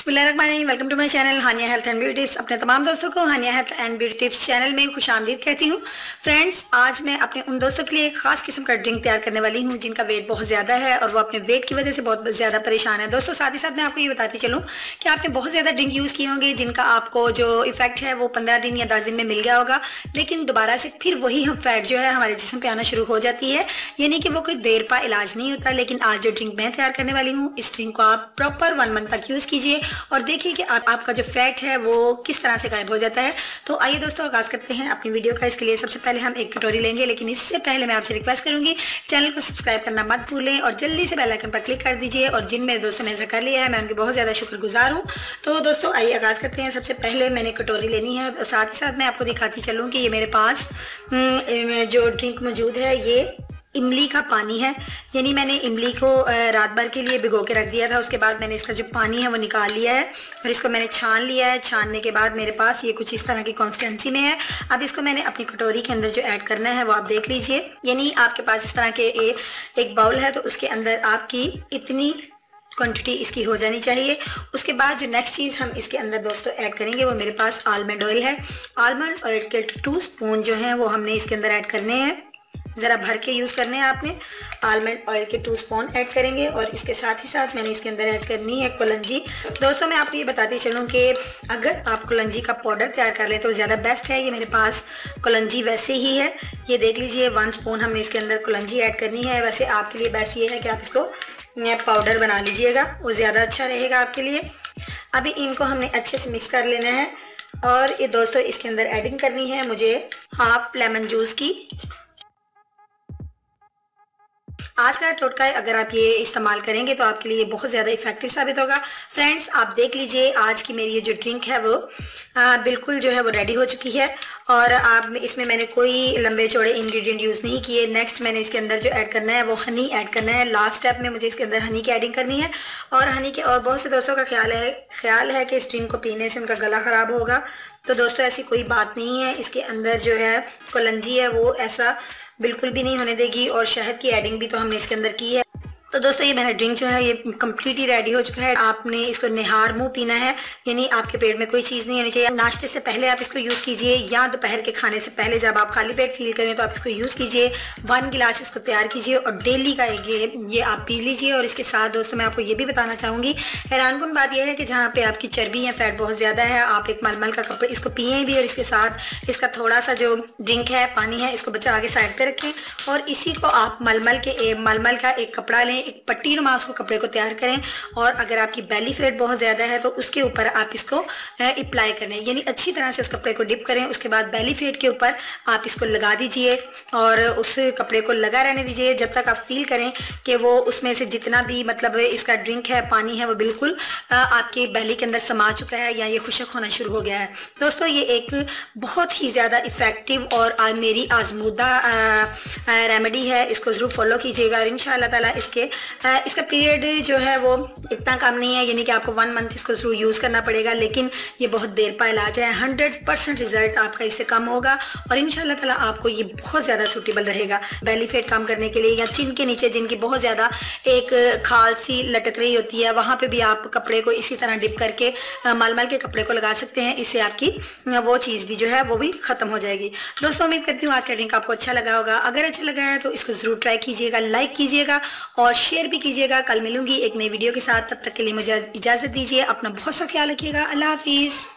बिस्मिल्लाहिर्रहमानिर्रहीम। Welcome to my channel Hania health and beauty tips. अपने तमाम दोस्तों को Hania health and beauty tips channel में खुशामदीद कहती हूँ। फ्रेंड्स, आज मैं अपने उन दोस्तों के लिए एक खास किस्म का ड्रिंक तैयार करने वाली हूँ जिनका वेट बहुत ज़्यादा है और वो अपने वेट की वजह से बहुत ज़्यादा परेशान है। दोस्तों, साथ ही साथ मैं आपको ये बताती चलूँ कि आपने बहुत ज़्यादा ड्रिंक यूज़ किए होंगे जिनका आपको जो इफेक्ट है वो 15 दिन या 10 दिन में मिल गया होगा, लेकिन दोबारा से फिर वही हम फैट जो है हमारे जिस्म पे आना शुरू हो जाती है। यानी कि वो कोई देर पा इलाज नहीं होता। लेकिन आज जो ड्रिंक मैं तैयार करने वाली हूँ, इस ड्रिंक को आप प्रॉपर 1 मंथ तक यूज़ कीजिए और देखिए कि आपका जो फैट है वो किस तरह से गायब हो जाता है। तो आइए दोस्तों, आगाज़ करते हैं अपनी वीडियो का। इसके लिए सबसे पहले हम एक कटोरी लेंगे, लेकिन इससे पहले मैं आपसे रिक्वेस्ट करूंगी चैनल को सब्सक्राइब करना मत भूलें और जल्दी से बेल आइकन पर क्लिक कर दीजिए। और जिन मेरे दोस्तों ने ऐसा कर लिया है, मैं उनकी बहुत ज़्यादा शुक्रगुजार हूँ। तो दोस्तों, आइए आगाज़ करते हैं। सबसे पहले मैंने कटोरी लेनी है और साथ ही साथ मैं आपको दिखाती चलूँ कि ये मेरे पास जो ड्रिंक मौजूद है ये इमली का पानी है। यानी मैंने इमली को रात भर के लिए भिगो के रख दिया था। उसके बाद मैंने इसका जो पानी है वो निकाल लिया है और इसको मैंने छान लिया है। छानने के बाद मेरे पास ये कुछ इस तरह की कंसिस्टेंसी में है। अब इसको मैंने अपनी कटोरी के अंदर जो ऐड करना है वो आप देख लीजिए। यानी आपके पास इस तरह के एक बाउल है तो उसके अंदर आपकी इतनी क्वांटिटी इसकी हो जानी चाहिए। उसके बाद जो नेक्स्ट चीज़ हम इसके अंदर दोस्तों ऐड करेंगे वो मेरे पास आलमंड ऑयल है। आलमंड ऑयल के 2 स्पून जो हैं वो हमने इसके अंदर ऐड करने हैं। ज़रा भर के यूज़ करने हैं आपने। आलमंड ऑयल के 2 स्पून ऐड करेंगे और इसके साथ ही साथ मैंने इसके अंदर ऐड करनी है कलौंजी। दोस्तों, मैं आपको ये बताती चलूँ कि अगर आप कलौंजी का पाउडर तैयार कर लें तो ज़्यादा बेस्ट है। ये मेरे पास कलौंजी वैसे ही है, ये देख लीजिए। 1 स्पून हमने इसके अंदर कलौंजी ऐड करनी है। वैसे आपके लिए बेस्ट ये है कि आप इसको पाउडर बना लीजिएगा, वो ज़्यादा अच्छा रहेगा आपके लिए। अभी इनको हमने अच्छे से मिक्स कर लेना है और ये दोस्तों इसके अंदर एडिंग करनी है मुझे हाफ लेमन जूस की। आज का टोटका अगर आप ये इस्तेमाल करेंगे तो आपके लिए बहुत ज़्यादा इफेक्टिव साबित होगा। फ्रेंड्स, आप देख लीजिए आज की मेरी ये जो ड्रिंक है वो बिल्कुल जो है वो रेडी हो चुकी है और आप इसमें मैंने कोई लंबे चौड़े इंग्रेडिएंट यूज़ नहीं किए। नेक्स्ट मैंने इसके अंदर जो ऐड करना है वो हनी ऐड करना है। लास्ट स्टेप में मुझे इसके अंदर हनी की एडिंग करनी है। और हनी के और बहुत से दोस्तों का ख्याल है कि इस ड्रिंक को पीने से उनका गला ख़राब होगा। तो दोस्तों, ऐसी कोई बात नहीं है। इसके अंदर जो है कलौंजी है वो ऐसा बिल्कुल भी नहीं होने देगी और शहद की एडिंग भी तो हमने इसके अंदर की है। तो दोस्तों, ये मेरा ड्रिंक जो है ये कम्प्लीटली रेडी हो चुका है। आपने इसको निहार मुंह पीना है, यानी आपके पेट में कोई चीज़ नहीं होनी चाहिए। नाश्ते से पहले आप इसको यूज़ कीजिए या दोपहर के खाने से पहले जब आप खाली पेट फील करें तो आप इसको यूज़ कीजिए। 1 गिलास इसको तैयार कीजिए और डेली का ये आप पी लीजिए। और इसके साथ दोस्तों मैं आपको ये भी बताना चाहूँगी, हैरानकुन बात यह है कि जहाँ पर आपकी चर्बी या फैट बहुत ज़्यादा है, आप एक मलमल का कपड़ा इसको पिए भी और इसके साथ इसका थोड़ा सा जो ड्रिंक है पानी है इसको बचा के साइड पर रखें और इसी को आप मलमल का एक कपड़ा लें, एक पट्टी नुमा उसको कपड़े को तैयार करें और अगर आपकी बेली फैट बहुत ज़्यादा है तो उसके ऊपर आप इसको अप्लाई करें, यानी अच्छी तरह से उस कपड़े को डिप करें। उसके बाद बेली फैट के ऊपर आप इसको लगा दीजिए और उस कपड़े को लगा रहने दीजिए जब तक आप फील करें कि वो उसमें से जितना भी मतलब इसका ड्रिंक है पानी है वो बिल्कुल आपके बेली के अंदर समा चुका है या ये खुशक होना शुरू हो गया है। दोस्तों, ये एक बहुत ही ज़्यादा इफ़ेक्टिव और मेरी आजमूदा रेमेडी है। इसको ज़रूर फॉलो कीजिएगा और इंशाअल्लाह ताला इसका पीरियड जो है वो इतना कम नहीं है, यानी कि आपको 1 मंथ इसको ज़रूर यूज़ करना पड़ेगा। लेकिन ये बहुत देर पा इलाज है। 100% रिजल्ट आपका इससे कम होगा और इंशाअल्लाह ताला आपको ये बहुत ज़्यादा सूटेबल रहेगा बेली फैट कम करने के लिए। या चिन के नीचे जिनकी बहुत ज़्यादा एक खाल सी लटक रही होती है, वहाँ पे भी आप कपड़े को इसी तरह डिप करके मलमल के कपड़े को लगा सकते हैं। इससे आपकी वो चीज़ भी जो है वो भी ख़त्म हो जाएगी। दोस्तों, उम्मीद करती हूँ आज का ड्रिंक आपको अच्छा लगा होगा। अगर अच्छा लगा है तो इसको ज़रूर ट्राई कीजिएगा, लाइक कीजिएगा और शेयर भी कीजिएगा। कल मिलूंगी एक नई वीडियो के साथ, तब तक के लिए मुझे इजाज़त दीजिए। अपना बहुत सा ख्याल रखिएगा। अल्लाह हाफिज़।